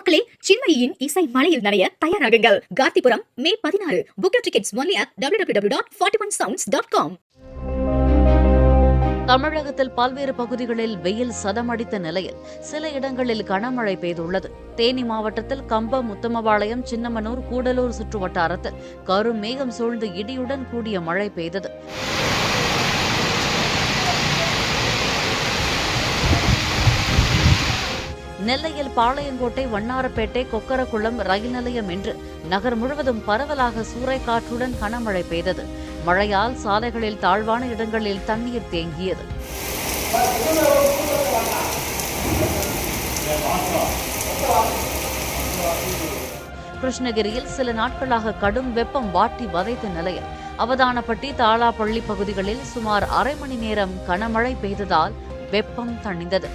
மக்களே, சின்மயியின் இசை மலையில் நனைய தயாராகுங்கள். காந்திபுரம் மே 16. Book your tickets only at www.41sounds.com. தமிழகத்தில் பல்வேறு பகுதிகளில் வெயில் சதமடித்த நிலையில் சில இடங்களில் கனமழை பெய்துள்ளது. தேனி மாவட்டத்தில் கம்பம், உத்தமபாளையம், சின்னமனூர், கூடலூர் சுற்றுவட்டாரத்தில் கரும் மேகம் சூழ்ந்து இடியுடன் கூடிய மழை பெய்தது. நெல்லையில் பாளையங்கோட்டை, வண்ணாரப்பேட்டை, கொக்கரகுளம் ரயில் நிலையம் என்று நகர் முழுவதும் பரவலாக சூறைக்காற்றுடன் கனமழை பெய்தது. மழையால் சாலைகளில் தாழ்வான இடங்களில் தண்ணீர் தேங்கியது. கிருஷ்ணகிரியில் சில நாட்களாக கடும் வெப்பம் வாட்டி வதைத்த நிலையில் அவதானப்பட்டி, தாளாப்பள்ளி பகுதிகளில் சுமார் அரை மணி நேரம் கனமழை பெய்ததால் வெப்பம் தணிந்தது.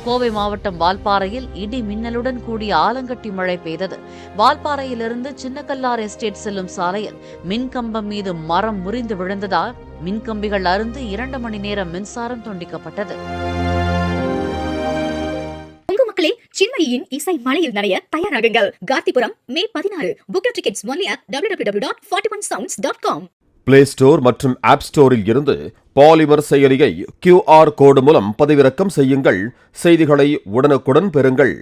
கோவை மாவட்டம் வால்பாறையில் இடி மின்னலுடன் கூடிய ஆலங்கட்டி மழை பெய்தது. வால்பாறையிலிருந்து சின்னக்கல்லார் எஸ்டேட் செல்லும் சாலையில் மின்கம்பம் மீது மரம் முறிந்து விழுந்ததால் மின்கம்பிகள் அறுந்து 2 மணி நேரம் மின்சாரம் துண்டிக்கப்பட்டது. மக்களே, சின்மயியின் இசை மலையில் நனைய தயாராகுங்கள். காந்திபுரம் மே 16. Book your tickets only at www.41sounds.com. Play store மற்றும் ஆப் ஸ்டோரில் இருந்து பாலிமர் செயலியை QR கோடு மூலம் பதிவிறக்கம் செய்யுங்கள். செய்திகளை உடனுக்குடன் பெறுங்கள்.